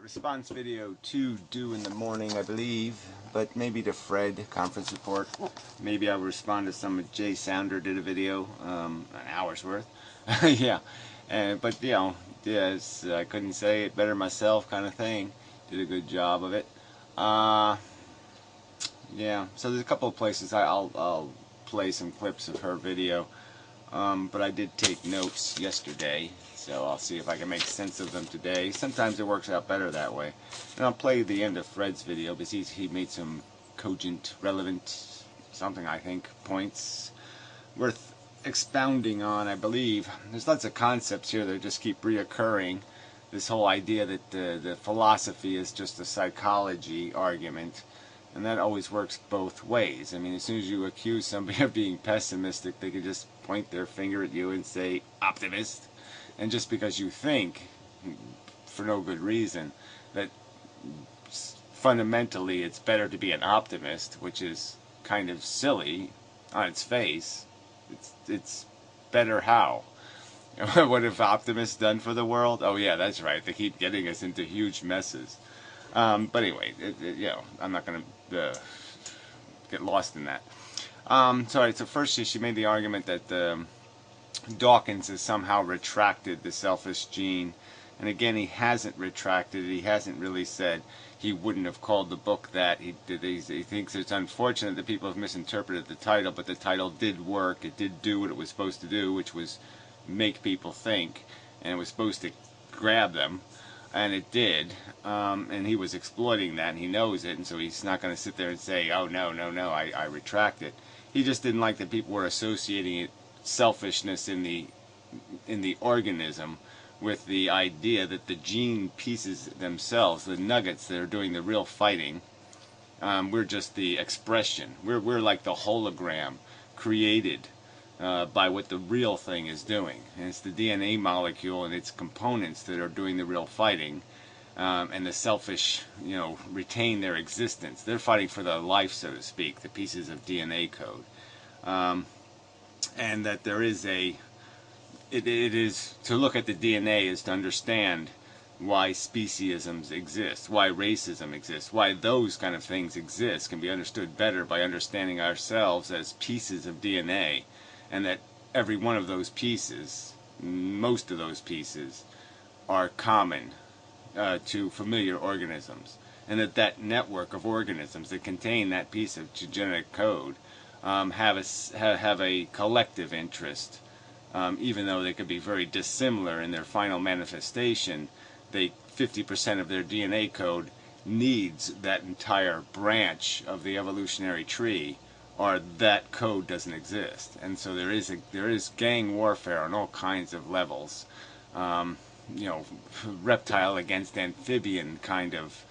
response video to do in the morning, I believe, but maybe to Fred, conference report. Maybe I'll respond to some of Jay Sounder did a video, an hour's worth. Yeah, but you know, yes, I couldn't say it better myself kind of thing. Did a good job of it. Yeah, so there's a couple of places I'll play some clips of her video. But I did take notes yesterday, so I'll see if I can make sense of them today. Sometimes it works out better that way. And I'll play the end of Fred's video because he made some cogent, relevant, something I think, points worth expounding on, I believe. There's lots of concepts here that just keep reoccurring. This whole idea that the philosophy is just a psychology argument. And that always works both ways. I mean, as soon as you accuse somebody of being pessimistic, they could just point their finger at you and say, optimist. And just because you think, for no good reason, that fundamentally it's better to be an optimist, which is kind of silly on its face, it's better how? What have optimists done for the world? Oh yeah, that's right. They keep getting us into huge messes. But anyway, you know, I'm not going to get lost in that. So first she made the argument that Dawkins has somehow retracted the selfish gene. And again, he hasn't retracted it. He hasn't really said he wouldn't have called the book that. He thinks it's unfortunate that people have misinterpreted the title, but the title did work. It did do what it was supposed to do, which was make people think. And it was supposed to grab them. And it did, and he was exploiting that, and he knows it, and so he's not going to sit there and say, oh, no, I retract it. He just didn't like that people were associating selfishness in the organism with the idea that the gene pieces themselves, the nuggets that are doing the real fighting, we're just the expression. We're like the hologram created by what the real thing is doing. And it's the DNA molecule and its components that are doing the real fighting, and the selfish, you know, retain their existence. They're fighting for their life, so to speak, the pieces of DNA code. And that there is it is, to look at the DNA is to understand why speciesisms exist, why racism exists, why those kind of things exist, can be understood better by understanding ourselves as pieces of DNA. And that every one of those pieces, most of those pieces, are common to familiar organisms. And that network of organisms that contain that piece of genetic code have a collective interest. Even though they could be very dissimilar in their final manifestation, 50% of their DNA code needs that entire branch of the evolutionary tree, or that code doesn't exist. And so there is gang warfare on all kinds of levels, you know, reptile against amphibian kind of,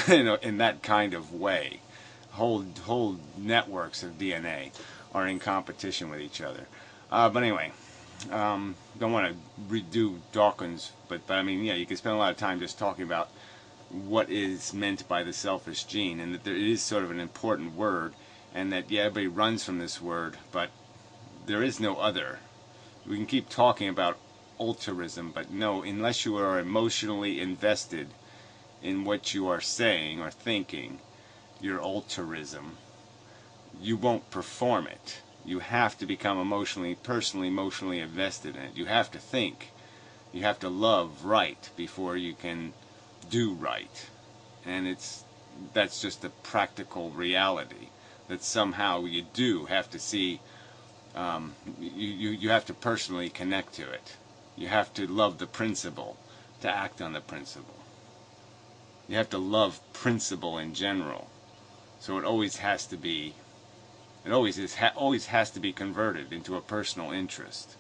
you know, in that kind of way. Whole networks of DNA are in competition with each other. But anyway, don't want to redo Dawkins, but I mean, yeah, you can spend a lot of time just talking about what is meant by the selfish gene, and that there is sort of an important word. And that, yeah, everybody runs from this word, but there is no other. We can keep talking about altruism, but no, unless you are emotionally invested in what you are saying or thinking, your altruism, you won't perform it. You have to become personally emotionally invested in it. You have to think. You have to love right before you can do right. And that's just a practical reality. That somehow you do have to see, you have to personally connect to it. You have to love the principle to act on the principle. You have to love principle in general. So it always has to be, always has to be converted into a personal interest.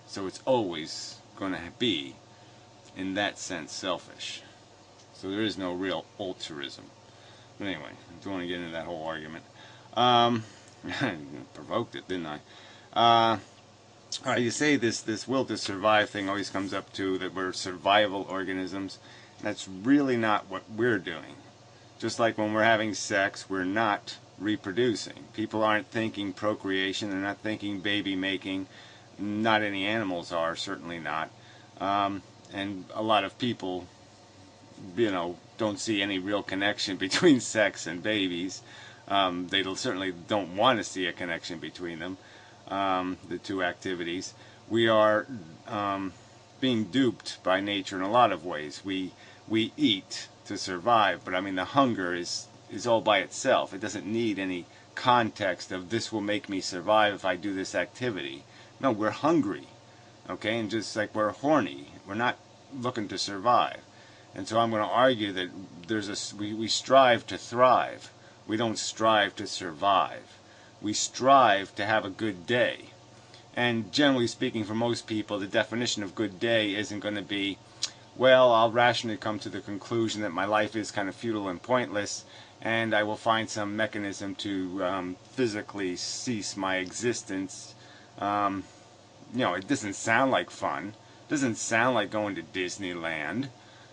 So it's always going to be, in that sense, selfish. So there is no real altruism. But anyway, I don't want to get into that whole argument. Provoked it, didn't I? You say this will to survive thing always comes up to that we're survival organisms. That's really not what we're doing. Just like when we're having sex, we're not reproducing. People aren't thinking procreation, they're not thinking baby making. Not any animals are, certainly not. And a lot of people don't see any real connection between sex and babies. They certainly don't want to see a connection between them, the two activities. We are being duped by nature in a lot of ways. We eat to survive, but I mean the hunger is all by itself. It doesn't need any context of this will make me survive if I do this activity. No, we're hungry, okay, and just like we're horny, we're not looking to survive. And so I'm going to argue that we strive to thrive. We don't strive to survive. We strive to have a good day. And generally speaking, for most people, the definition of good day isn't going to be, well, I'll rationally come to the conclusion that my life is kind of futile and pointless, and I will find some mechanism to physically cease my existence. It doesn't sound like fun. It doesn't sound like going to Disneyland.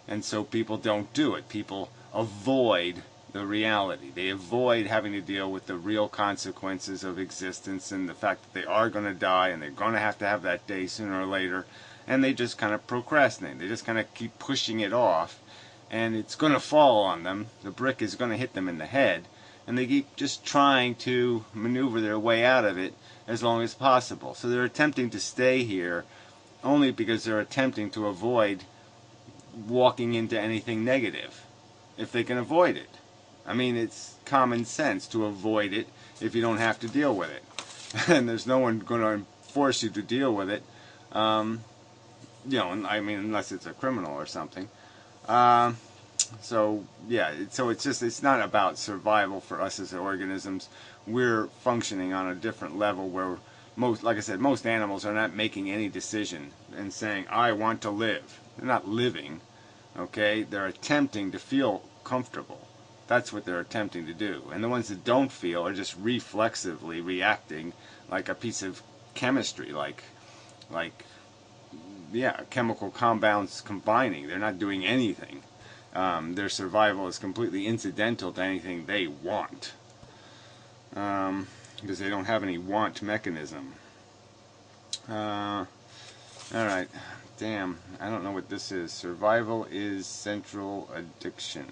And so people don't do it. People avoid the reality. They avoid having to deal with the real consequences of existence and the fact that they are going to die and they're going to have that day sooner or later. And they just kind of procrastinate. They just kind of keep pushing it off. And it's going to fall on them. The brick is going to hit them in the head. And they keep just trying to maneuver their way out of it as long as possible. So they're attempting to stay here only because they're attempting to avoid walking into anything negative, if they can avoid it. I mean, it's common sense to avoid it if you don't have to deal with it. And there's no one going to force you to deal with it, unless it's a criminal or something. So it's not about survival for us as organisms. We're functioning on a different level where most animals are not making any decision and saying, I want to live. They're not living, okay? They're attempting to feel comfortable. That's what they're attempting to do. And the ones that don't feel are just reflexively reacting like a piece of chemistry, chemical compounds combining. They're not doing anything. Their survival is completely incidental to anything they want, because they don't have any want mechanism. Alright. Damn, I don't know what this is. Survival is central addiction.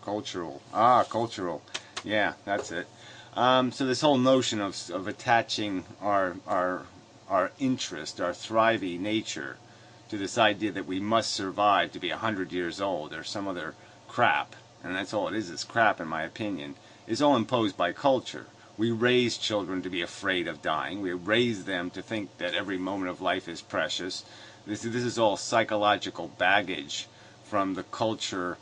Cultural. Cultural. Yeah, that's it. So this whole notion of attaching our interest, our thriving nature, to this idea that we must survive to be 100 years old or some other crap, and that's all it is crap in my opinion, is all imposed by culture. We raise children to be afraid of dying. We raise them to think that every moment of life is precious. This is all psychological baggage from the culture,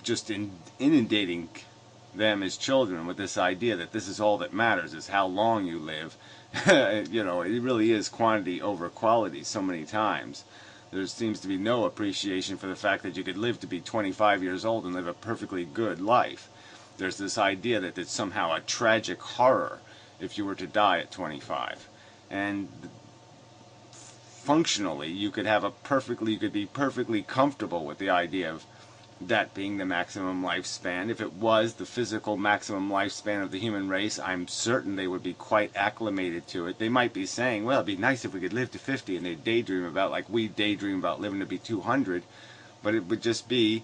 just inundating them as children with this idea that this is all that matters, is how long you live. It really is quantity over quality so many times. There seems to be no appreciation for the fact that you could live to be 25 years old and live a perfectly good life. There's this idea that it's somehow a tragic horror if you were to die at 25. And functionally, you could be perfectly comfortable with the idea of that being the maximum lifespan. If it was the physical maximum lifespan of the human race, I'm certain they would be quite acclimated to it. They might be saying, well, it'd be nice if we could live to 50, and they daydream about, like we daydream about living to be 200, but it would just be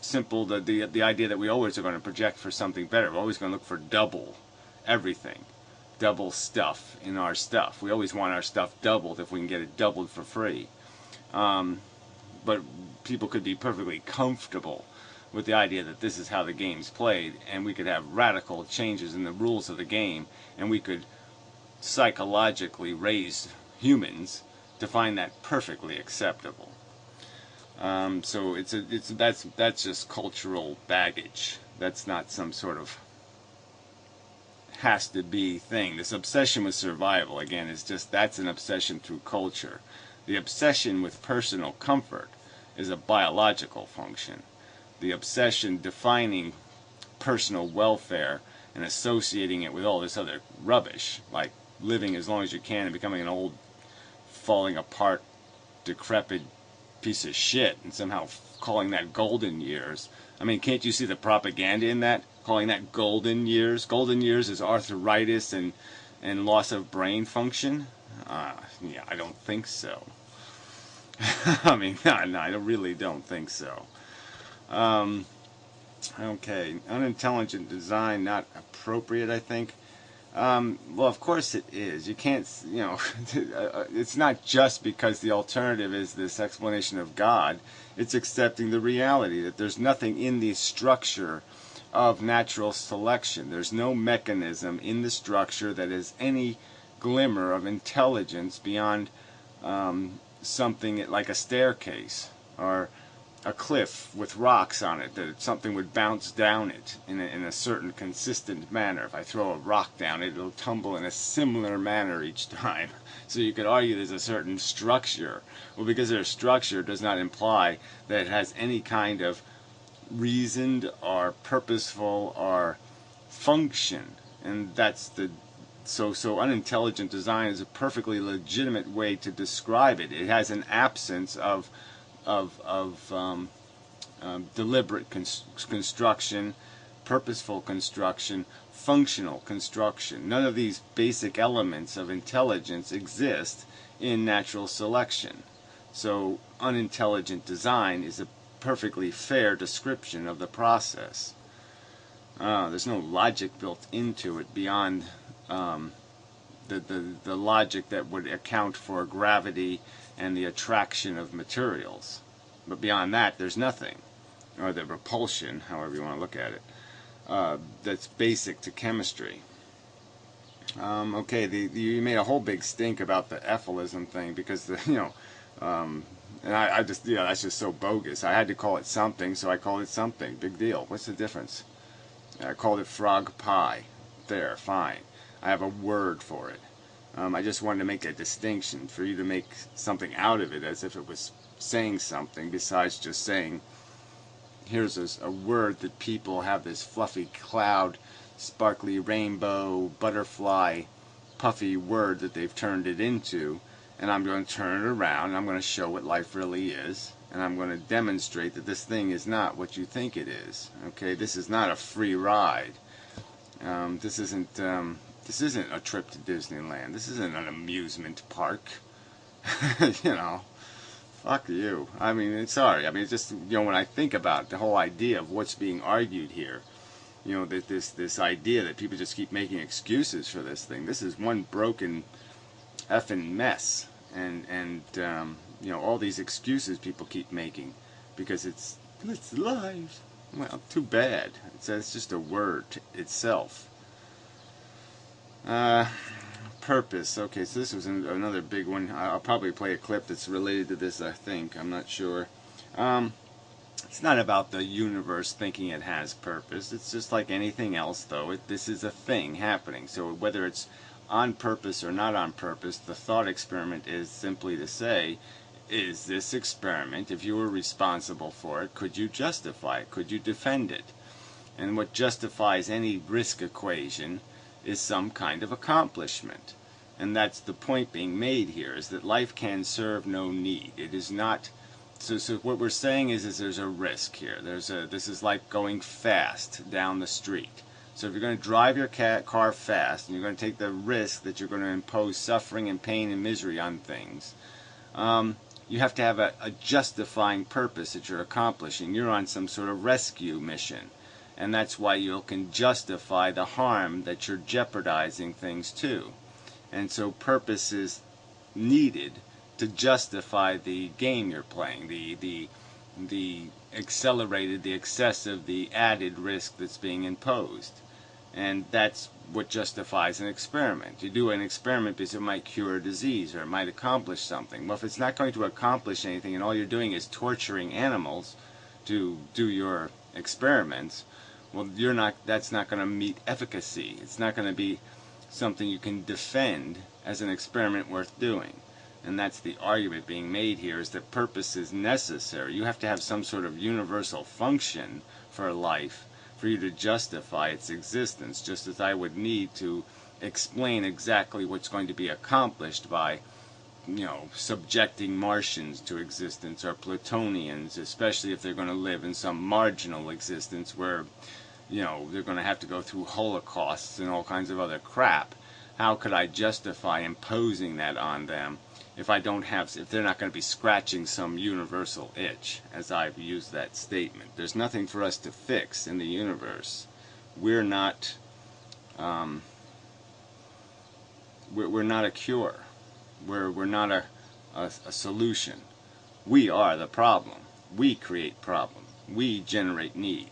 simple, the idea that we always are going to project for something better. We're always going to look for double everything, double stuff in our stuff. We always want our stuff doubled if we can get it doubled for free. But people could be perfectly comfortable with the idea that this is how the game's played, and we could have radical changes in the rules of the game, and we could psychologically raise humans to find that perfectly acceptable. So that's just cultural baggage. That's not some sort of has to be thing. This obsession with survival, again, that's an obsession through culture. The obsession with personal comfort is a biological function. The obsession defining personal welfare and associating it with all this other rubbish, like living as long as you can and becoming an old, falling apart, decrepit piece of shit, and somehow calling that golden years. I mean, can't you see the propaganda in that? Calling that golden years? Golden years is arthritis and loss of brain function. Yeah, I don't think so. I mean, no, I really don't think so. Um, okay, unintelligent design, not appropriate, I think. Well, of course it is. You can't, it's not just because the alternative is this explanation of God. It's accepting the reality that there's nothing in the structure of natural selection. There's no mechanism in the structure that is any glimmer of intelligence beyond something like a staircase or a cliff with rocks on it, that something would bounce down it in a certain consistent manner. If I throw a rock down it, it'll tumble in a similar manner each time. So you could argue there's a certain structure. Well, because there's structure does not imply that it has any kind of reasoned or purposeful or function. And that's the so unintelligent design is a perfectly legitimate way to describe it. It has an absence of deliberate construction, purposeful construction, functional construction. None of these basic elements of intelligence exist in natural selection. So unintelligent design is a perfectly fair description of the process. There's no logic built into it beyond the logic that would account for gravity and the attraction of materials. But beyond that, there's nothing. Or the repulsion, however you want to look at it, that's basic to chemistry. Okay, you made a whole big stink about the EFILISM thing because, and I just, that's just so bogus. I had to call it something, so I called it something. Big deal. What's the difference? I called it frog pie. There, fine. I have a word for it. I just wanted to make a distinction for you to make something out of it as if it was saying something besides just saying, here's a word that people have this fluffy cloud, sparkly rainbow, butterfly, puffy word that they've turned it into, and I'm going to turn it around and I'm going to show what life really is, and I'm going to demonstrate that this thing is not what you think it is. Okay, this is not a free ride. This isn't a trip to Disneyland. This isn't an amusement park. Fuck you. I mean, sorry. I mean, it's just, when I think about the whole idea of what's being argued here, that this idea that people just keep making excuses for this thing. This is one broken effing mess, and all these excuses people keep making because it's live. Well, too bad. It's just a word itself. Purpose. Okay, so this was another big one. I'll probably play a clip that's related to this, I think. I'm not sure. It's not about the universe thinking it has purpose. It's just like anything else, though. This is a thing happening. So whether it's on purpose or not on purpose, the thought experiment is simply to say, is this experiment, if you were responsible for it, could you justify it? Could you defend it? And what justifies any risk equation is some kind of accomplishment. And that's the point being made here, is that life can serve no need. It is not, so what we're saying is there's a risk here. This is like going fast down the street. So if you're going to drive your car fast, and you're going to take the risk that you're going to impose suffering and pain and misery on things, you have to have a justifying purpose that you're accomplishing. You're on some sort of rescue mission. And that's why you can justify the harm that you're jeopardizing things to. And so purpose is needed to justify the game you're playing, the accelerated, the excessive, the added risk that's being imposed. And that's what justifies an experiment. You do an experiment because it might cure a disease or it might accomplish something. Well, if it's not going to accomplish anything and all you're doing is torturing animals to do your experiments, well, that's not going to meet efficacy. It's not going to be something you can defend as an experiment worth doing. And that's the argument being made here, is that purpose is necessary. You have to have some sort of universal function for life for you to justify its existence, just as I would need to explain exactly what's going to be accomplished by subjecting Martians to existence or Plutonians, especially if they're going to live in some marginal existence where they're going to have to go through holocausts and all kinds of other crap. how could I justify imposing that on them if if they're not going to be scratching some universal itch, as I've used that statement. There's nothing for us to fix in the universe. We're not we're not a cure. We're not a solution. We are the problem. We create problem. We generate need.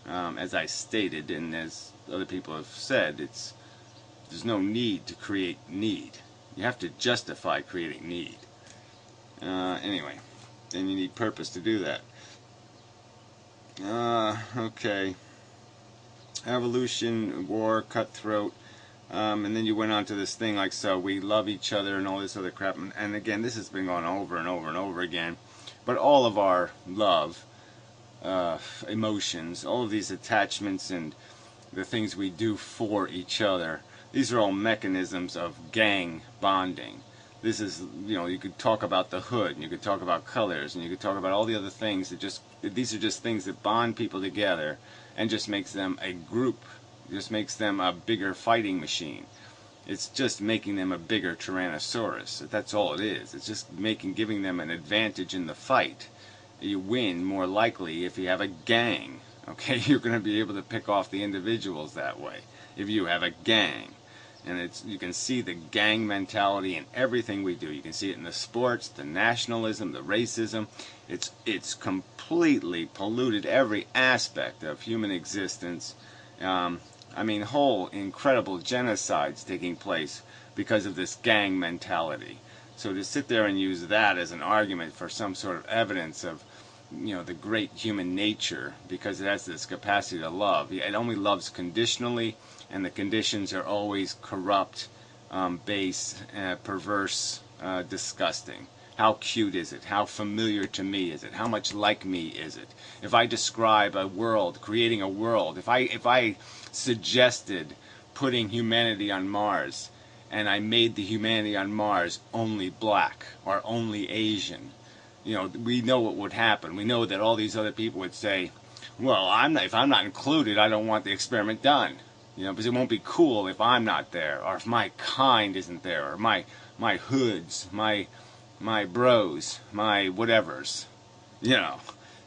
As I stated, and as other people have said, there's no need to create need. You have to justify creating need. Anyway, and you need purpose to do that. Okay. Evolution, war, cutthroat, and then you went on to this thing like, so we love each other and all this other crap. And again, this has been going over and over and over again. But all of our love, emotions, all of these attachments and the things we do for each other, these are all mechanisms of gang bonding. This is, you could talk about the hood, and you could talk about colors, and you could talk about all the other things these are just things that bond people together and just makes them a group, just makes them a bigger fighting machine. It's just making them a bigger Tyrannosaurus. That's all it is. It's just giving them an advantage in the fight. You win more likely if you have a gang. Okay, you're going to be able to pick off the individuals that way if you have a gang. And you can see the gang mentality in everything we do. You can see it in the sports, the nationalism, the racism. It's completely polluted every aspect of human existence. I mean, whole incredible genocides taking place because of this gang mentality. So to sit there and use that as an argument for some sort of evidence of, the great human nature, because it has this capacity to love. It only loves conditionally, and the conditions are always corrupt, base, perverse, disgusting. How cute is it? How familiar to me is it? How much like me is it? If I describe a world, creating a world, if I suggested putting humanity on Mars, and I made the humanity on Mars only black or only Asian, we know what would happen. We know that all these other people would say, well, if I'm not included, I don't want the experiment done. Because it won't be cool if I'm not there, or if my kind isn't there, or my hoods, my bros, my whatevers.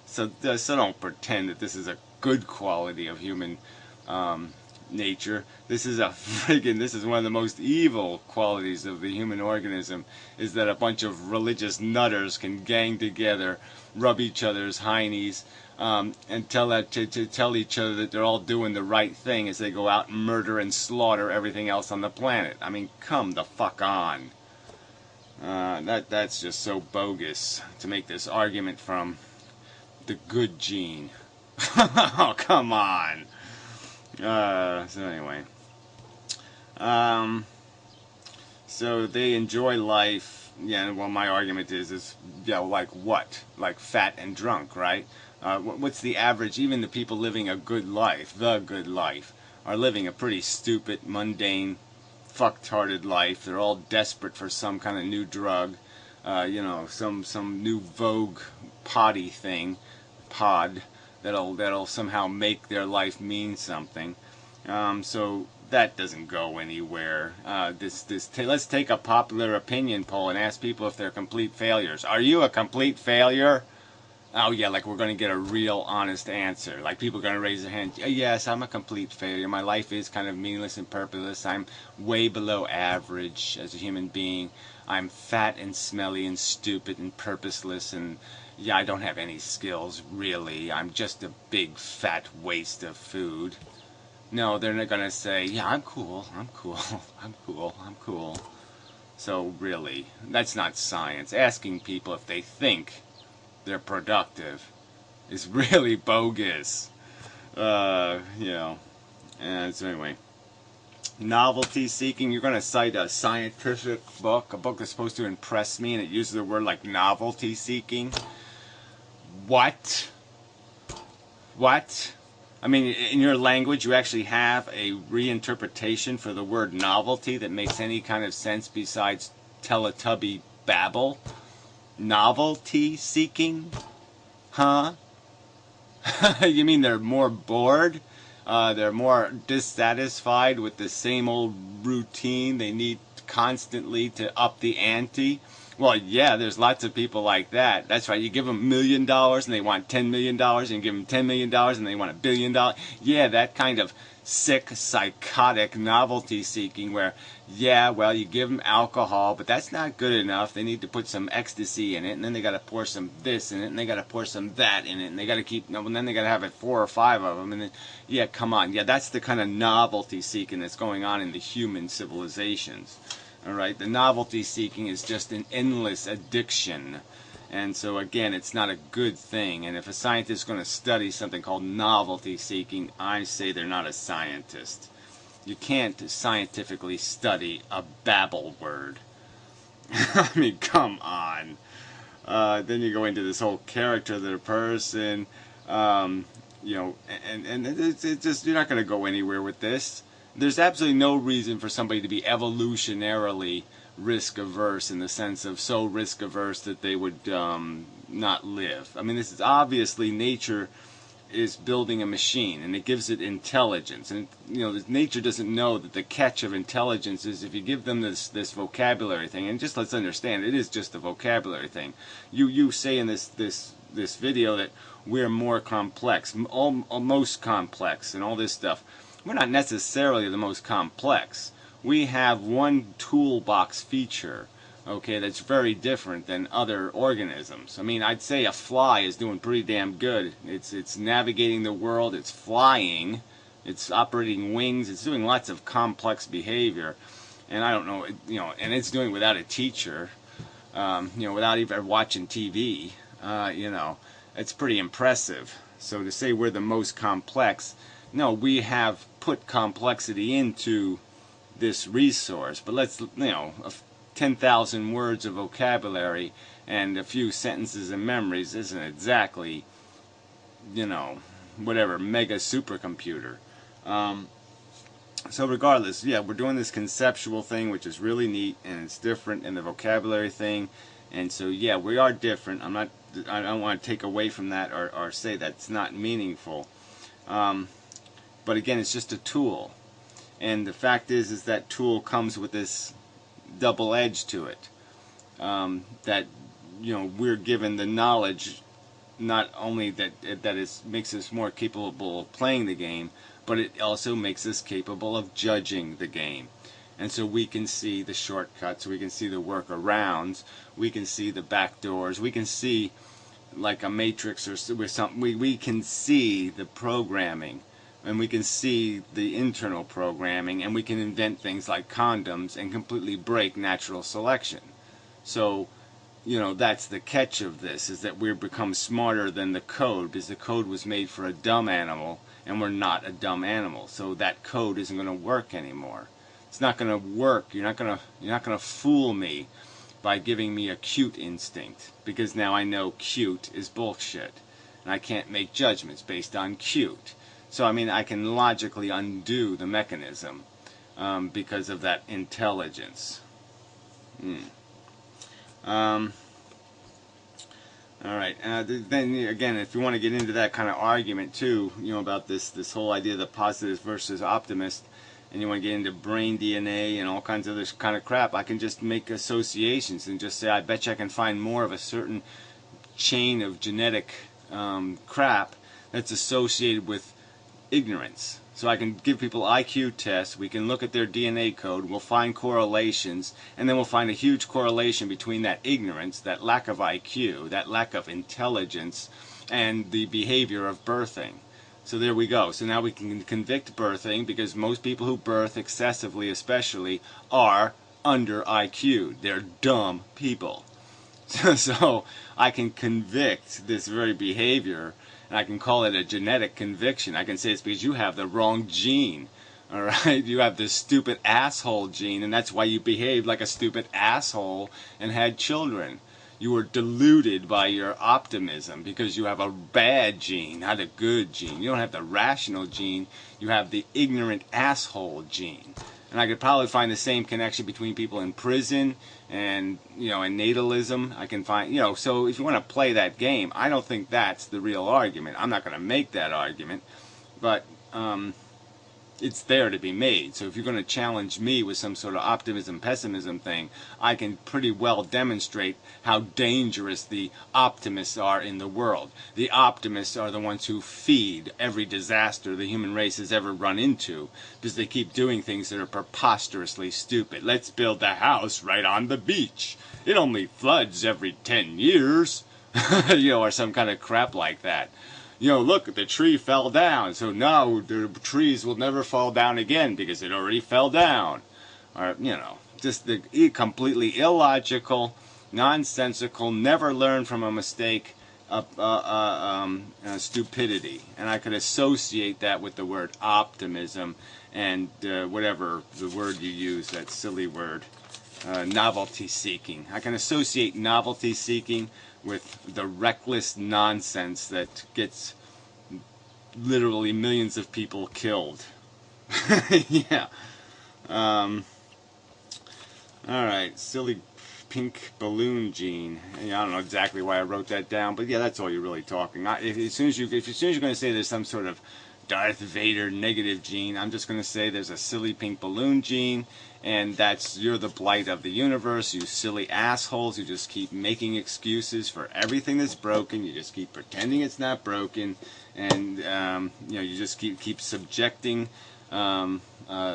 So don't pretend that this is a good quality of human nature. This is one of the most evil qualities of the human organism, is that a bunch of religious nutters can gang together, rub each other's heinies, and tell each other that they're all doing the right thing as they go out and murder and slaughter everything else on the planet. I mean, come the fuck on. That's just so bogus to make this argument from the good gene. Oh, come on. So anyway, so they enjoy life. Yeah, well, my argument is like what? Like fat and drunk, right? What's the average? Even the people living a good life, the good life, are living a pretty stupid, mundane, fucktarded life. They're all desperate for some kind of new drug, some new vogue potty thing, that'll somehow make their life mean something. So that doesn't go anywhere. Let's take a popular opinion poll and ask people if they're complete failures. Are you a complete failure? Oh yeah, like we're going to get a real honest answer. Like people are going to raise their hand. Yes, I'm a complete failure. My life is kind of meaningless and purposeless. I'm way below average as a human being. I'm fat and smelly and stupid and purposeless, and yeah, I don't have any skills really. I'm just a big fat waste of food. No, they're not going to say, yeah, I'm cool. So really, that's not science. Asking people if they think they're productive is really bogus. And so anyway, novelty seeking. You're going to cite a scientific book, a book that's supposed to impress me, and it uses the word like novelty seeking. What? I mean, in your language, you actually have a reinterpretation for the word novelty that makes any kind of sense besides Teletubby babble? Novelty seeking? Huh? You mean they're more bored? They're more dissatisfied with the same old routine. They need constantly to up the ante. Well, yeah, there's lots of people like that. That's right. You give them $1 million and they want $10 million, and you give them $10 million and they want $1 billion. Yeah, that kind of sick, psychotic novelty seeking where, yeah, well, you give them alcohol, but that's not good enough. They need to put some ecstasy in it, and then they got to pour some this in it, and they got to pour some that in it, and they got to keep, and then they got to have it 4 or 5 of them, and then, yeah, come on. Yeah, that's the kind of novelty seeking that's going on in the human civilizations. All right, the novelty seeking is just an endless addiction. And so again, it's not a good thing. And if a scientist is going to study something called novelty seeking, I say they're not a scientist. You can't scientifically study a babble word. I mean, come on. Then you go into this whole character of the person, you know, and it's just, you're not going to go anywhere with this. There's absolutely no reason for somebody to be evolutionarily risk averse, in the sense of so risk averse that they would not live. I mean, this is obviously nature is building a machine, and it gives it intelligence. And you know, nature doesn't know that the catch of intelligence is if you give them this vocabulary thing. And just let's understand, it is just a vocabulary thing. You say in this video that we're more complex, most complex, and all this stuff. We're not necessarily the most complex. We have one toolbox feature, okay, that's very different than other organisms. I mean, I'd say a fly is doing pretty damn good. It's navigating the world, it's flying, it's operating wings, it's doing lots of complex behavior. And I don't know, you know, and it's doing it without a teacher, you know, without even watching TV, you know, it's pretty impressive. So to say we're the most complex, no, we have put complexity into this resource, but let's, you know, 10,000 words of vocabulary and a few sentences and memories isn't exactly, you know, whatever, mega supercomputer. So regardless, yeah, we're doing this conceptual thing, which is really neat, and it's different in the vocabulary thing. And so, yeah, we are different. I don't want to take away from that or say that's not meaningful. But again, it's just a tool. And the fact is that tool comes with this double edge to it. That, you know, we're given the knowledge, not only that it makes us more capable of playing the game, but it also makes us capable of judging the game. And so we can see the shortcuts, we can see the workarounds, we can see the back doors, we can see, like a matrix or something, we can see the programming. And we can see the internal programming, and we can invent things like condoms and completely break natural selection. So, you know, that's the catch of this, is that we've become smarter than the code, because the code was made for a dumb animal, and we're not a dumb animal. So that code isn't going to work anymore. It's not going to work. You're not going to fool me by giving me a cute instinct, because now I know cute is bullshit, and I can't make judgments based on cute. So, I mean, I can logically undo the mechanism because of that intelligence. All right. Then, again, if you want to get into that kind of argument, too, you know, about this whole idea of the positivist versus optimist, and you want to get into brain DNA and all kinds of this kind of crap, I can just make associations and just say, I bet you I can find more of a certain chain of genetic crap that's associated with ignorance. So I can give people IQ tests, we can look at their DNA code, we'll find correlations, and then we'll find a huge correlation between that ignorance, that lack of IQ, that lack of intelligence, and the behavior of birthing. So there we go. So now we can convict birthing, because most people who birth excessively especially are under IQ. They're dumb people. So I can convict this very behavior, and I can call it a genetic conviction. I can say it's because you have the wrong gene. All right, you have this stupid asshole gene, and that's why you behaved like a stupid asshole and had children. You were deluded by your optimism because you have a bad gene, not a good gene. You don't have the rational gene. You have the ignorant asshole gene. And I could probably find the same connection between people in prison and, you know, and natalism. I can find, you know, so if you want to play that game, I don't think that's the real argument. I'm not going to make that argument. But it's there to be made. So if you're going to challenge me with some sort of optimism, pessimism thing, I can pretty well demonstrate how dangerous the optimists are in the world. The optimists are the ones who feed every disaster the human race has ever run into, because they keep doing things that are preposterously stupid. Let's build a house right on the beach. It only floods every 10 years. Or some kind of crap like that. Look, the tree fell down, so now the trees will never fall down again because it already fell down. Or, just the completely illogical, nonsensical, never learn from a mistake, stupidity. And I could associate that with the word optimism and whatever the word you use, that silly word, novelty seeking. I can associate novelty seeking with the reckless nonsense that gets literally millions of people killed. Yeah. Alright, silly pink balloon gene. I don't know exactly why I wrote that down, but yeah, that's all you're really talking. As soon as you're going to say there's some sort of Darth Vader negative gene, I'm just going to say there's a silly pink balloon gene, and you're the blight of the universe, you silly assholes. You just keep making excuses for everything that's broken. You just keep pretending it's not broken, and you just keep subjecting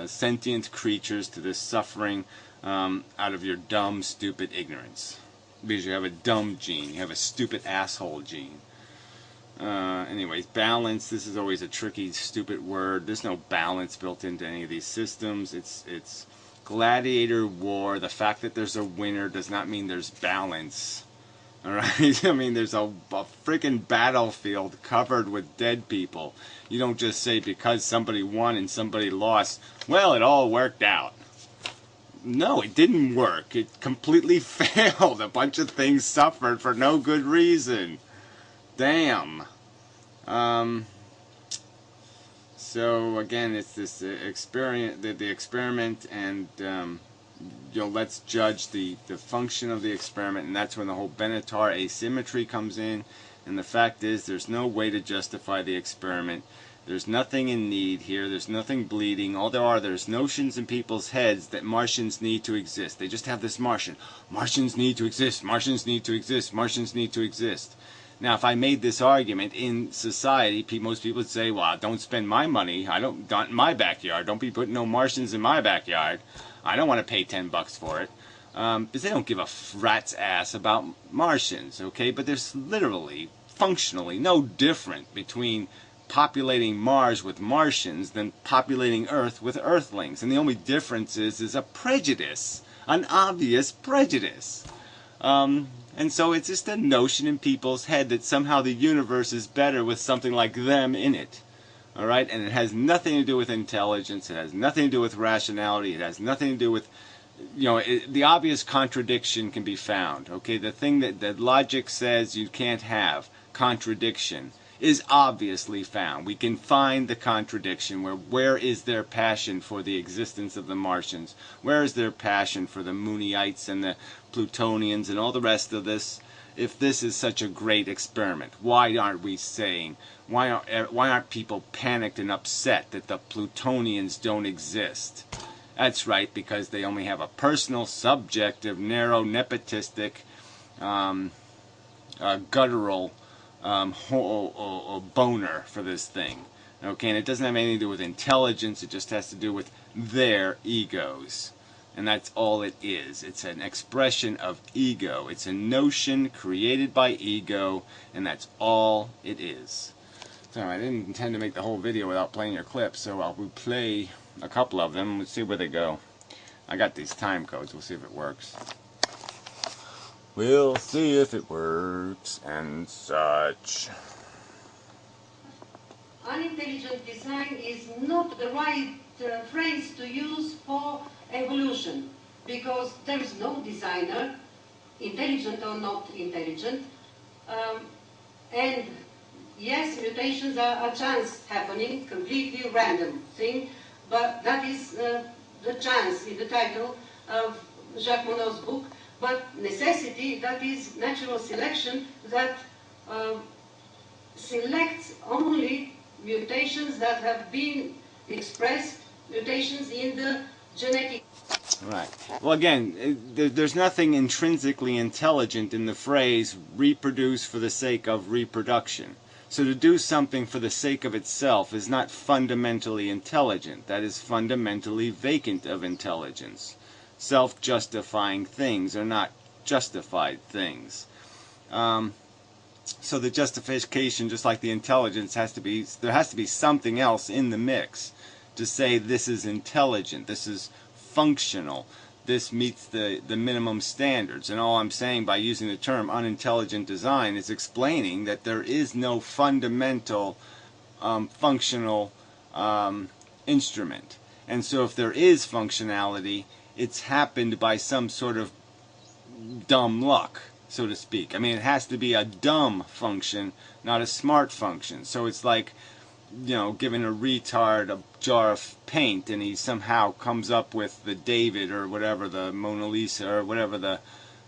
sentient creatures to this suffering out of your dumb, stupid ignorance. Because you have a dumb gene, you have a stupid asshole gene. Anyways, balance. This is always a tricky, stupid word. There's no balance built into any of these systems. It's gladiator war. The fact that there's a winner does not mean there's balance. Alright? I mean, there's a freaking battlefield covered with dead people. You don't just say because somebody won and somebody lost, well, it all worked out. No, it didn't work. It completely failed. A bunch of things suffered for no good reason. Damn. So again, it's this experiment, the experiment, and let's judge the function of the experiment, and that's when the whole Benatar asymmetry comes in. And the fact is, there's no way to justify the experiment. There's nothing in need here. There's nothing bleeding. All there's notions in people's heads that Martians need to exist. They just have this Martian. Martians need to exist. Martians need to exist. Martians need to exist. Now, if I made this argument in society, most people would say, well, don't spend my money. Not in my backyard. Don't be putting no Martians in my backyard. I don't want to pay $10 for it. Because they don't give a rat's ass about Martians, okay? But there's literally, functionally, no different between populating Mars with Martians than populating Earth with Earthlings. And the only difference is a prejudice, an obvious prejudice. And so it's just a notion in people's head that somehow the universe is better with something like them in it. Alright? And it has nothing to do with intelligence. It has nothing to do with rationality. It has nothing to do with, the obvious contradiction can be found. Okay? The thing that logic says you can't have, contradiction, is obviously found. We can find the contradiction. Where is their passion for the existence of the Martians? Where is their passion for the Moonyites and the Plutonians and all the rest of this? If this is such a great experiment, why aren't we saying, why aren't people panicked and upset that the Plutonians don't exist? That's right, because they only have a personal, subjective, narrow, nepotistic, guttural boner for this thing. Okay, and it doesn't have anything to do with intelligence. It just has to do with their egos. And that's all it is. It's an expression of ego. It's a notion created by ego, and that's all it is. So I didn't intend to make the whole video without playing your clips, so I'll play a couple of them. Let's see where they go. I got these time codes. We'll see if it works. We'll see if it works and such. Unintelligent design is not the right phrase to use for evolution, because there is no designer, intelligent or not intelligent, and yes, mutations are a chance happening, completely random thing, but that is the chance in the title of Jacques Monod's book. But necessity, that is natural selection, that selects only mutations that have been expressed, mutations in the genetic. Right. Well, again, there's nothing intrinsically intelligent in the phrase reproduce for the sake of reproduction. So to do something for the sake of itself is not fundamentally intelligent. That is fundamentally vacant of intelligence. Self-justifying things are not justified things. So the justification, just like the intelligence, there has to be something else in the mix to say this is intelligent, this is functional, this meets the minimum standards. And all I'm saying by using the term unintelligent design is explaining that there is no fundamental functional instrument. And so if there is functionality, it's happened by some sort of dumb luck, so to speak. I mean, it has to be a dumb function, not a smart function. So it's like, you know, giving a retard a jar of paint and he somehow comes up with the David or whatever, the Mona Lisa or whatever the,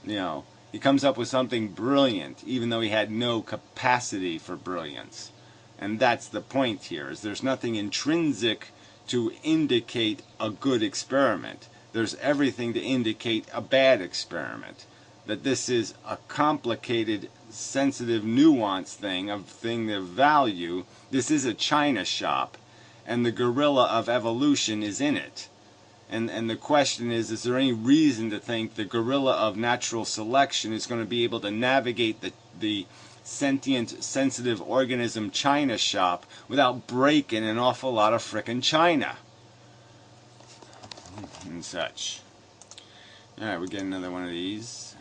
you know, he comes up with something brilliant even though he had no capacity for brilliance. And that's the point here, is there's nothing intrinsic to indicate a good experiment. There's everything to indicate a bad experiment. That this is a complicated, sensitive, nuanced thing of value. This is a china shop, and the gorilla of evolution is in it. And the question is there any reason to think the gorilla of natural selection is going to be able to navigate the sentient, sensitive organism china shop without breaking an awful lot of frickin' china? And such. Alright, we get another one of these.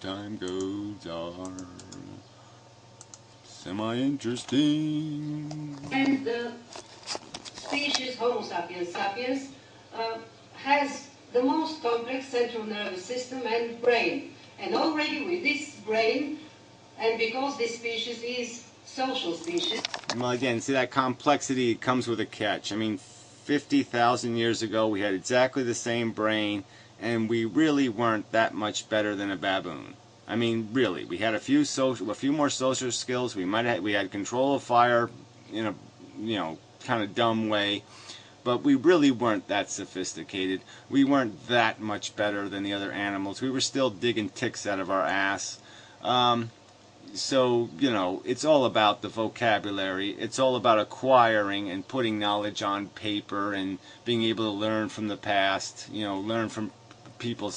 Time goes on. Semi-interesting. And the species Homo sapiens sapiens has the most complex central nervous system and brain. And already with this brain, and because this species is social species. Well, again, see, that complexity comes with a catch. I mean, 50,000 years ago, we had exactly the same brain, and we really weren't that much better than a baboon. I mean, really, we had a few more social skills. We had control of fire in a, you know, kind of dumb way, but we really weren't that sophisticated. We weren't that much better than the other animals. We were still digging ticks out of our ass. So, you know, it's all about the vocabulary. It's all about acquiring and putting knowledge on paper and being able to learn from the past, you know, learn from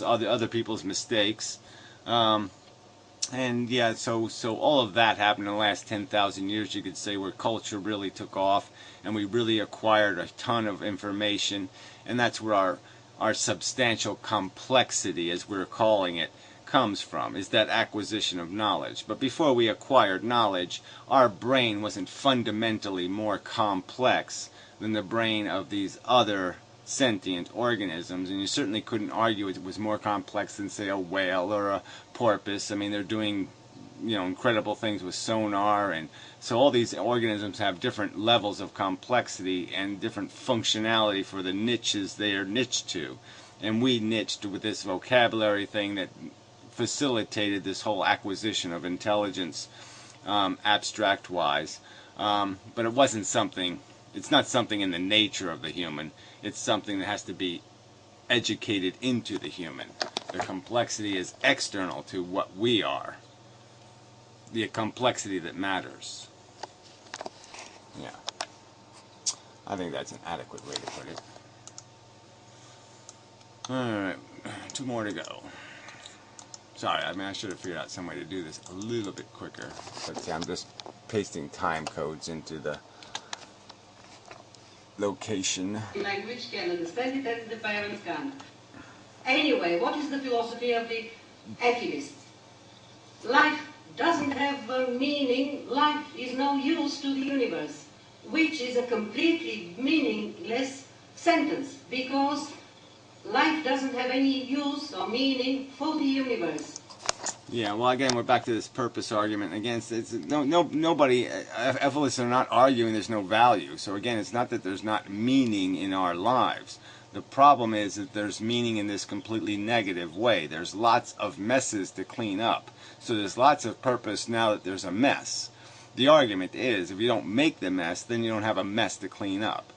other people's mistakes. And yeah, so all of that happened in the last 10,000 years, you could say, where culture really took off and we really acquired a ton of information. And that's where our substantial complexity, as we're calling it, comes from, is that acquisition of knowledge. But before we acquired knowledge, our brain wasn't fundamentally more complex than the brain of these other sentient organisms, and you certainly couldn't argue it was more complex than, say, a whale or a porpoise. I mean, they're doing, you know, incredible things with sonar, and so all these organisms have different levels of complexity and different functionality for the niches they are niched to. And we niched with this vocabulary thing that facilitated this whole acquisition of intelligence, abstract-wise. But it wasn't something, it's not something in the nature of the human. It's something that has to be educated into the human. The complexity is external to what we are. The complexity that matters. Yeah. I think that's an adequate way to put it. Alright, 2 more to go. Sorry, I mean, I should have figured out some way to do this a little bit quicker. But see, I'm just pasting time codes into the location. Language can understand it and the parents can't. Anyway, what is the philosophy of the EFILISm? Life doesn't have a meaning, life is no use to the universe, which is a completely meaningless sentence, because life doesn't have any use or meaning for the universe. Yeah, well, again, we're back to this purpose argument. Again, nobody, EFILISM are not arguing there's no value. So again, it's not that there's not meaning in our lives, The problem is that there's meaning in this completely negative way. There's lots of messes to clean up. So there's lots of purpose now that there's a mess. The argument is, if you don't make the mess, then you don't have a mess to clean up.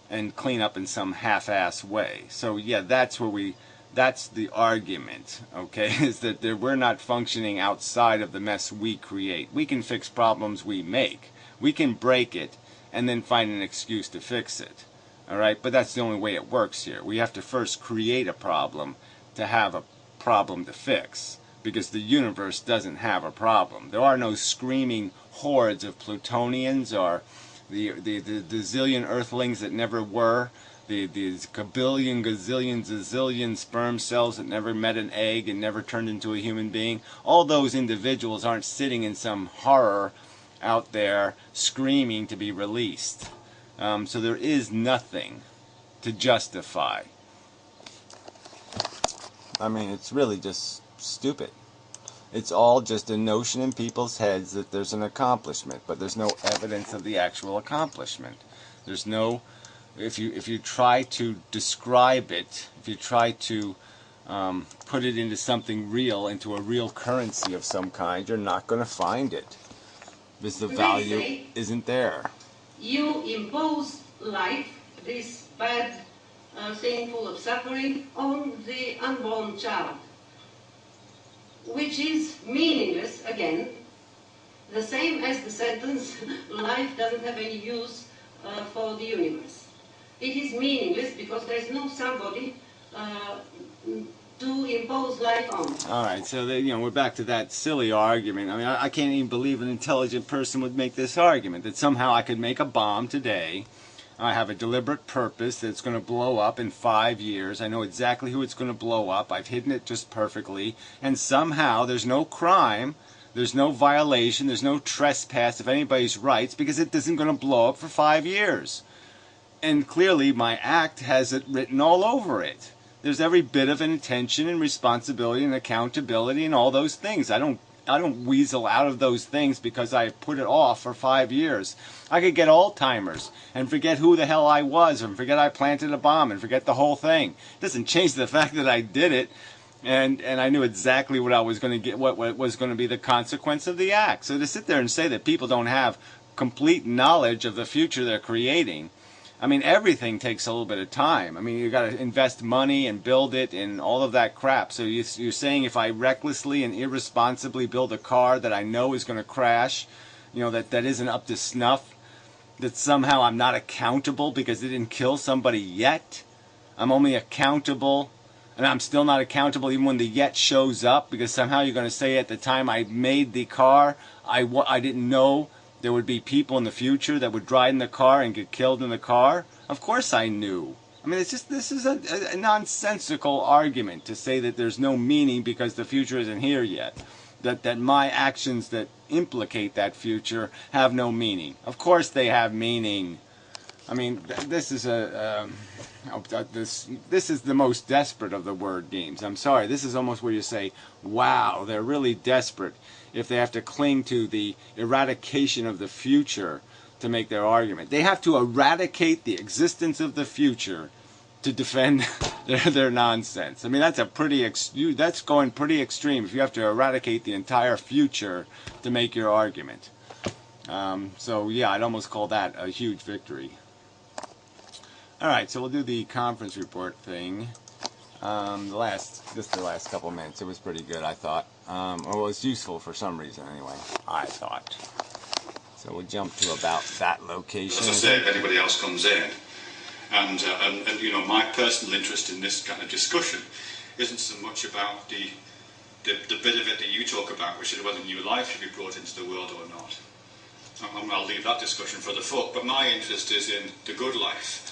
And clean up in some half-ass way. So yeah, that's the argument, okay, is that we're not functioning outside of the mess we create. We can fix problems we make. We can break it and then find an excuse to fix it. Alright, but that's the only way it works here. We have to first create a problem to have a problem to fix. Because the universe doesn't have a problem. There are no screaming hordes of Plutonians or the zillion Earthlings that never were. The kabillion, gazillion, zillion sperm cells that never met an egg and never turned into a human being. All those individuals aren't sitting in some horror out there screaming to be released. So there is nothing to justify. I mean, it's really just stupid. It's all just a notion in people's heads that there's an accomplishment, but there's no evidence of the actual accomplishment. There's no, if you try to describe it, if you try to put it into something real, into a real currency of some kind, you're not going to find it. Because the value isn't there. You impose life, this bad thing full of suffering, on the unborn child, which is meaningless, again, the same as the sentence, life doesn't have any use for the universe. It is meaningless because there is no somebody to impose life on. Alright, so we're back to that silly argument. I mean, I can't even believe an intelligent person would make this argument, that somehow I could make a bomb today. I have a deliberate purpose that's going to blow up in 5 years. I know exactly who it's going to blow up. I've hidden it just perfectly. And somehow there's no crime, there's no violation, there's no trespass of anybody's rights because it isn't going to blow up for 5 years. And clearly my act has it written all over it. There's every bit of intention and responsibility and accountability and all those things. I don't weasel out of those things because I put it off for 5 years. I could get Alzheimer's and forget who the hell I was and forget I planted a bomb and forget the whole thing. It doesn't change the fact that I did it and I knew exactly what I was going to get, what was going to be the consequence of the act. So to sit there and say that people don't have complete knowledge of the future they're creating, I mean, everything takes a little bit of time. I mean, you got to invest money and build it and all of that crap. So you're saying if I recklessly and irresponsibly build a car that I know is going to crash, that isn't up to snuff, that somehow I'm not accountable because it didn't kill somebody yet? I'm only accountable, and I'm still not accountable even when the yet shows up because somehow you're going to say at the time I made the car, I didn't know there would be people in the future that would drive in the car and get killed in the car? Of course I knew. I mean, this is a nonsensical argument to say that there's no meaning because the future isn't here yet. That my actions that implicate that future have no meaning. Of course they have meaning. I mean, this is this is the most desperate of the word games. I'm sorry. This is almost where you say, wow, they're really desperate if they have to cling to the eradication of the future to make their argument. They have to eradicate the existence of the future to defend their nonsense. I mean, that's that's going pretty extreme if you have to eradicate the entire future to make your argument. So yeah, I'd almost call that a huge victory. Alright, so we'll do the conference report thing. Just the last couple minutes, it was pretty good, I thought. Or it was useful for some reason, anyway, I thought. So we'll jump to about that location. As I say, if anybody else comes in, and my personal interest in this kind of discussion isn't so much about the bit of it that you talk about, which is whether new life should be brought into the world or not. I'll leave that discussion for the folk, but my interest is in the good life.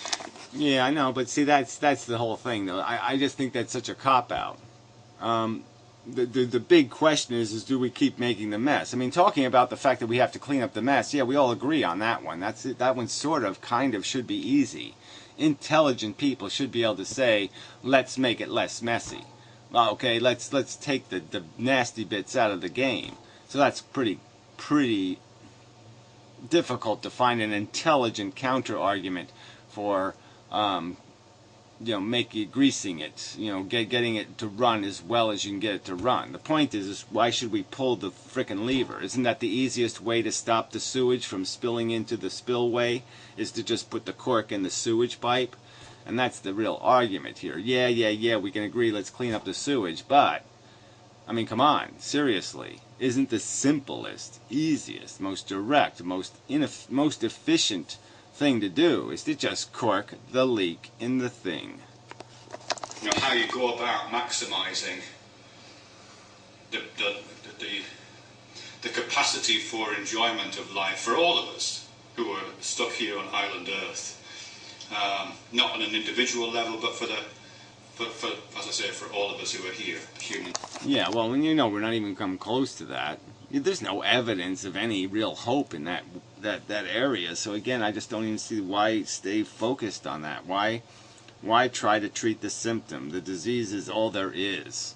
Yeah, I know, but see, that's the whole thing, though. I just think that's such a cop-out. The big question is do we keep making the mess? I mean, talking about the fact that we have to clean up the mess, yeah, we all agree on that one. That one sort of, kind of, should be easy. Intelligent people should be able to say, let's make it less messy. Okay, let's take the nasty bits out of the game. So that's pretty difficult to find an intelligent counter-argument for greasing it, getting it to run as well as you can get it to run. The point is why should we pull the frickin' lever? Isn't that the easiest way to stop the sewage from spilling into the spillway, is to just put the cork in the sewage pipe? And that's the real argument here. Yeah, we can agree, let's clean up the sewage, but, I mean, come on, seriously. Isn't the simplest, easiest, most direct, most efficient thing to do is to just cork the leak in the thing? How you go about maximising the capacity for enjoyment of life for all of us who are stuck here on island Earth, not on an individual level, but for as I say, for all of us who are here, human. Yeah, well, when we're not even come close to that. There's no evidence of any real hope in that area. So again, I just don't even see why stay focused on that. Why try to treat the symptom? The disease is all there is.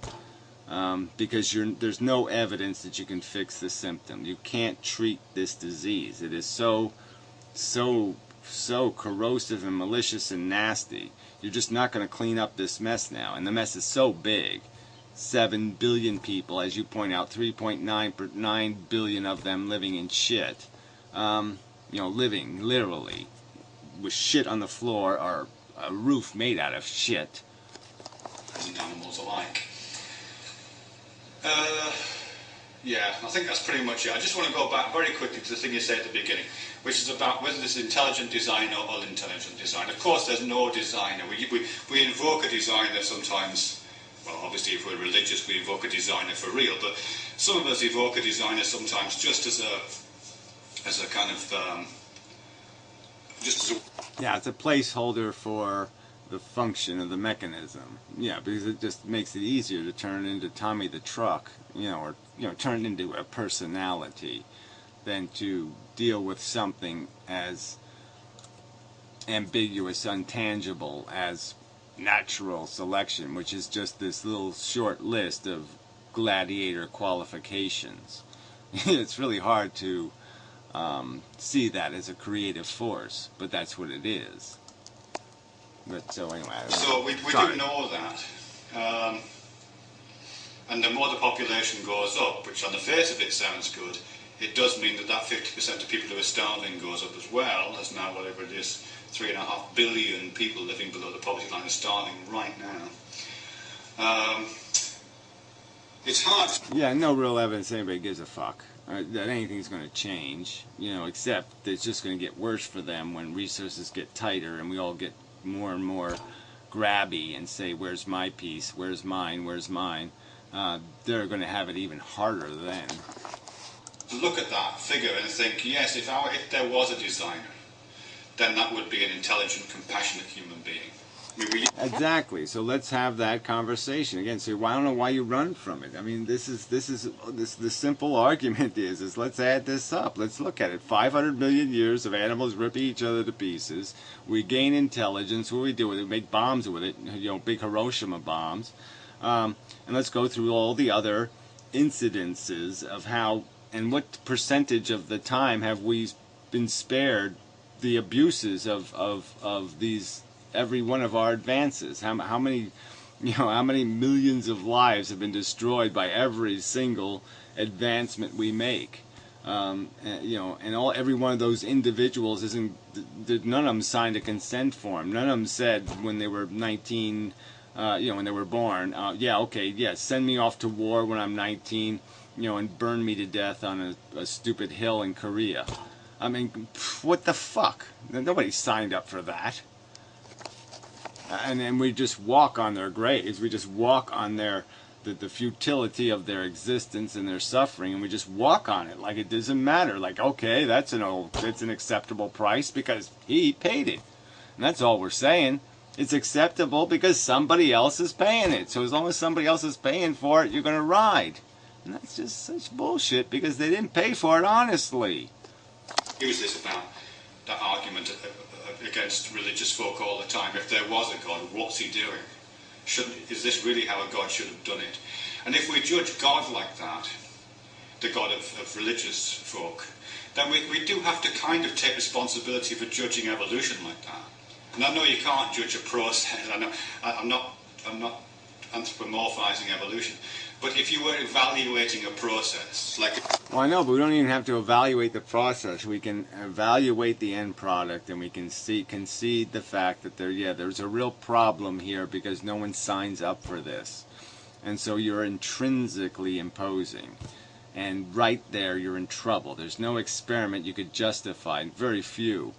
Because there's no evidence that you can fix the symptom. You can't treat this disease. It is so corrosive and malicious and nasty. You're just not going to clean up this mess now. And the mess is so big. 7 billion people, as you point out, 3.9 billion of them living in shit. Living literally with shit on the floor or a roof made out of shit. And animals alike. Yeah, I think that's pretty much it. I just want to go back very quickly to the thing you said at the beginning, which is about whether this is intelligent design or unintelligent design. Of course, there's no designer. We invoke a designer sometimes. Well, obviously, if we're religious, we evoke a designer for real. But some of us evoke a designer sometimes just as a kind of yeah, it's a placeholder for the function of the mechanism. Yeah, because it just makes it easier to turn into Tommy the Truck, or turn it into a personality, than to deal with something as ambiguous, untangible as natural selection, which is just this little short list of gladiator qualifications. It's really hard to see that as a creative force, but that's what it is. But so anyway. So we do know that, and the more the population goes up, which on the face of it sounds good, it does mean that 50% of people who are starving goes up as well. There's now whatever it is, 3.5 billion people living below the poverty line are starving right now. It's hard. Yeah, no real evidence anybody gives a fuck that anything's going to change, except that it's just going to get worse for them when resources get tighter and we all get more and more grabby and say, where's my piece, where's mine, where's mine. They're going to have it even harder then. Look at that figure and think, yes, if there was a designer, then that would be an intelligent, compassionate human being. Exactly. So let's have that conversation again. So I don't know why you run from it. I mean, this the simple argument is let's add this up. Let's look at it. 500 million years of animals ripping each other to pieces. We gain intelligence. What do we do with it? We make bombs with it. Big Hiroshima bombs. And let's go through all the other incidences of how and what percentage of the time have we been spared the abuses of these. Every one of our advances. How many millions of lives have been destroyed by every single advancement we make? And every one of those individuals none of them signed a consent form. None of them said when they were 19, when they were born, send me off to war when I'm 19, and burn me to death on a stupid hill in Korea. I mean, what the fuck? Nobody signed up for that. And we just walk on their graves. We just walk on the futility of their existence and their suffering, and we just walk on it like it doesn't matter. Like, okay, that's an acceptable price because he paid it, and that's all we're saying. It's acceptable because somebody else is paying it. So as long as somebody else is paying for it, you're going to ride, and that's just such bullshit because they didn't pay for it honestly. Use this about that argument against religious folk all the time. If there was a God, what's he doing? Is this really how a God should have done it? And if we judge God like that, the God of religious folk, then we do have to kind of take responsibility for judging evolution like that. And I know you can't judge a process. I'm not anthropomorphizing evolution. But if you were evaluating a process, like... Well, I know, but we don't even have to evaluate the process. We can evaluate the end product, and we can concede the fact that there's a real problem here because no one signs up for this. And so you're intrinsically imposing. And right there, you're in trouble. There's no experiment you could justify, very few,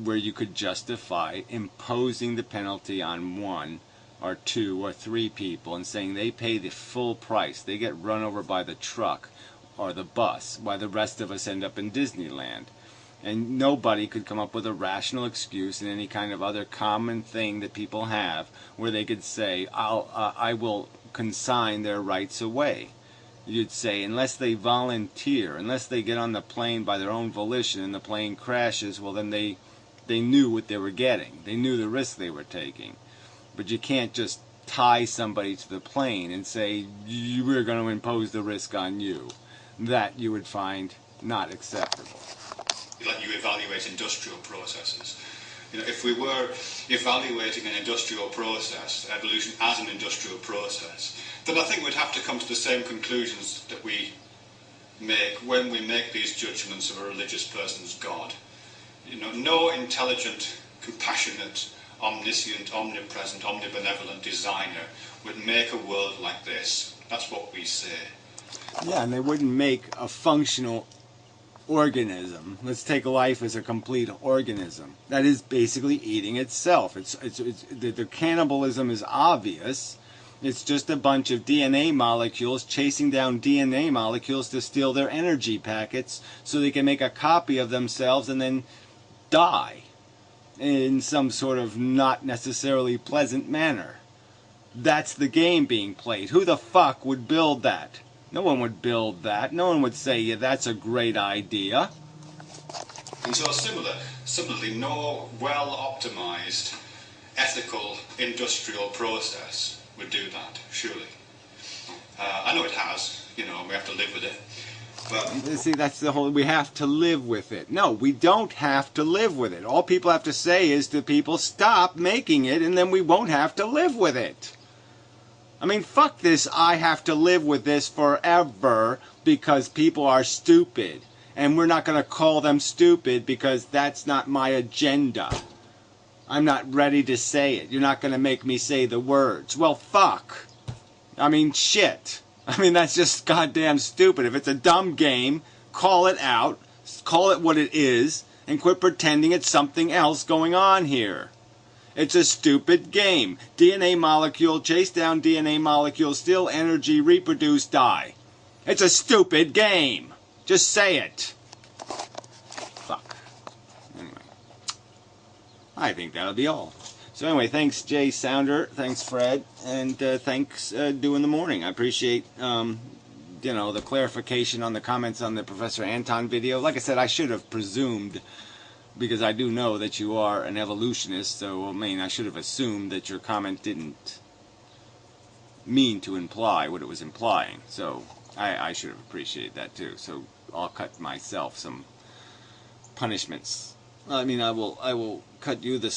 where you could justify imposing the penalty on one or two or three people and saying they pay the full price. They get run over by the truck or the bus while the rest of us end up in Disneyland. And nobody could come up with a rational excuse in any kind of other common thing that people have where they could say, I will consign their rights away. You'd say, unless they volunteer, unless they get on the plane by their own volition and the plane crashes, well then they knew what they were getting. They knew the risk they were taking. But you can't just tie somebody to the plane and say, we're going to impose the risk on you. That you would find not acceptable. Like you evaluate industrial processes. You know, if we were evaluating an industrial process, evolution as an industrial process, then I think we'd have to come to the same conclusions that we make when we make these judgments of a religious person's God. You know, no intelligent, compassionate, omniscient, omnipresent, omnibenevolent designer would make a world like this. That's what we say. Yeah, and they wouldn't make a functional organism. Let's take life as a complete organism that is basically eating itself. The cannibalism is obvious. It's just a bunch of DNA molecules chasing down DNA molecules to steal their energy packets so they can make a copy of themselves and then die in some sort of not necessarily pleasant manner. That's the game being played. Who the fuck would build that? No one would build that. No one would say, yeah, that's a great idea. And so similarly, no well-optimized ethical industrial process would do that, surely. I know it has, you know, we have to live with it. But see, that's the whole, we have to live with it. No, we don't have to live with it. All people have to say is to people, stop making it, and then we won't have to live with it. I mean, fuck this, I have to live with this forever because people are stupid. And we're not going to call them stupid because that's not my agenda. I'm not ready to say it. You're not going to make me say the words. Well, fuck. I mean, shit. I mean, that's just goddamn stupid. If it's a dumb game, call it out, call it what it is, and quit pretending it's something else going on here. It's a stupid game. DNA molecule, chase down DNA molecule, steal energy, reproduce, die. It's a stupid game. Just say it. Fuck. Anyway. I think that'll be all. So anyway, thanks Jay Sounder, thanks Fred, and thanks Doing the Morning. I appreciate, you know, the clarification on the comments on the Professor Anton video. Like I said, I should have presumed, because I do know that you are an evolutionist, so I mean, I should have assumed that your comment didn't mean to imply what it was implying. So I should have appreciated that too. So I'll cut myself some punishments. I mean, I will cut you the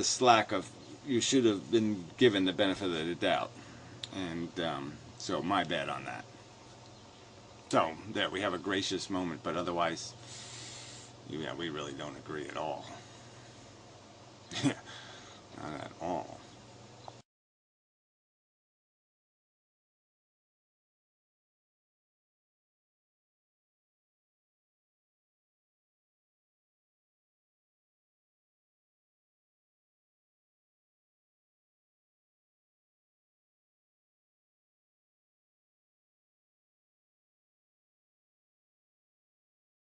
slack of, you should have been given the benefit of the doubt. And so my bad on that. So there, we have a gracious moment, but otherwise, yeah, we really don't agree at all. Not at all.